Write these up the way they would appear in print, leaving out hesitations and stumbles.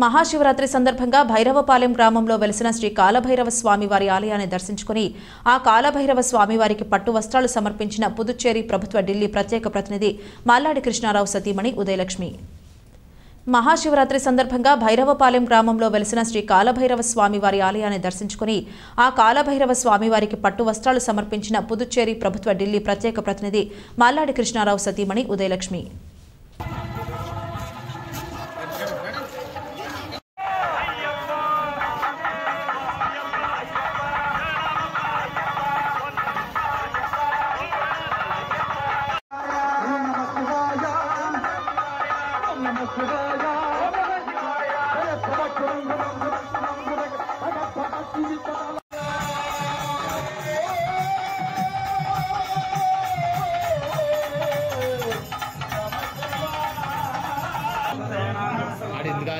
మహాశివరాత్రి సందర్భంగా భైరవపాలెం గ్రామంలో వెలిసిన శ్రీ కాలభైరవ స్వామివారి ఆలయాన్ని దర్శించుకుని ఆ కాలభైరవ స్వామివారికి పట్టు వస్త్రాలు సమర్పించిన పుదుచ్చేరి ప్రభుత్వ ఢిల్లీ ప్రత్యేక ప్రతినిధి మల్లాడి కృష్ణారావు సతీమణి ఉదయలక్ష్మి. మహాశివరాత్రి సందర్భంగా భైరవపాలెం గ్రామంలో వెలిసిన శ్రీ కాలభైరవ స్వామివారి ఆలయాన్ని దర్శించుకుని ఆ కాలభైరవ స్వామివారికి పట్టు వస్త్రాలు సమర్పించిన పుదుచ్చేరి ప్రభుత్వ ఢిల్లీ ప్రత్యేక ప్రతినిధి మల్లాడి కృష్ణారావు సతీమణి ఉదయలక్ష్మి.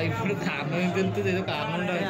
ఇప్పుడు కారణం ఏం తెలుస్తుంది, ఏదో కారణం ఉండాలి.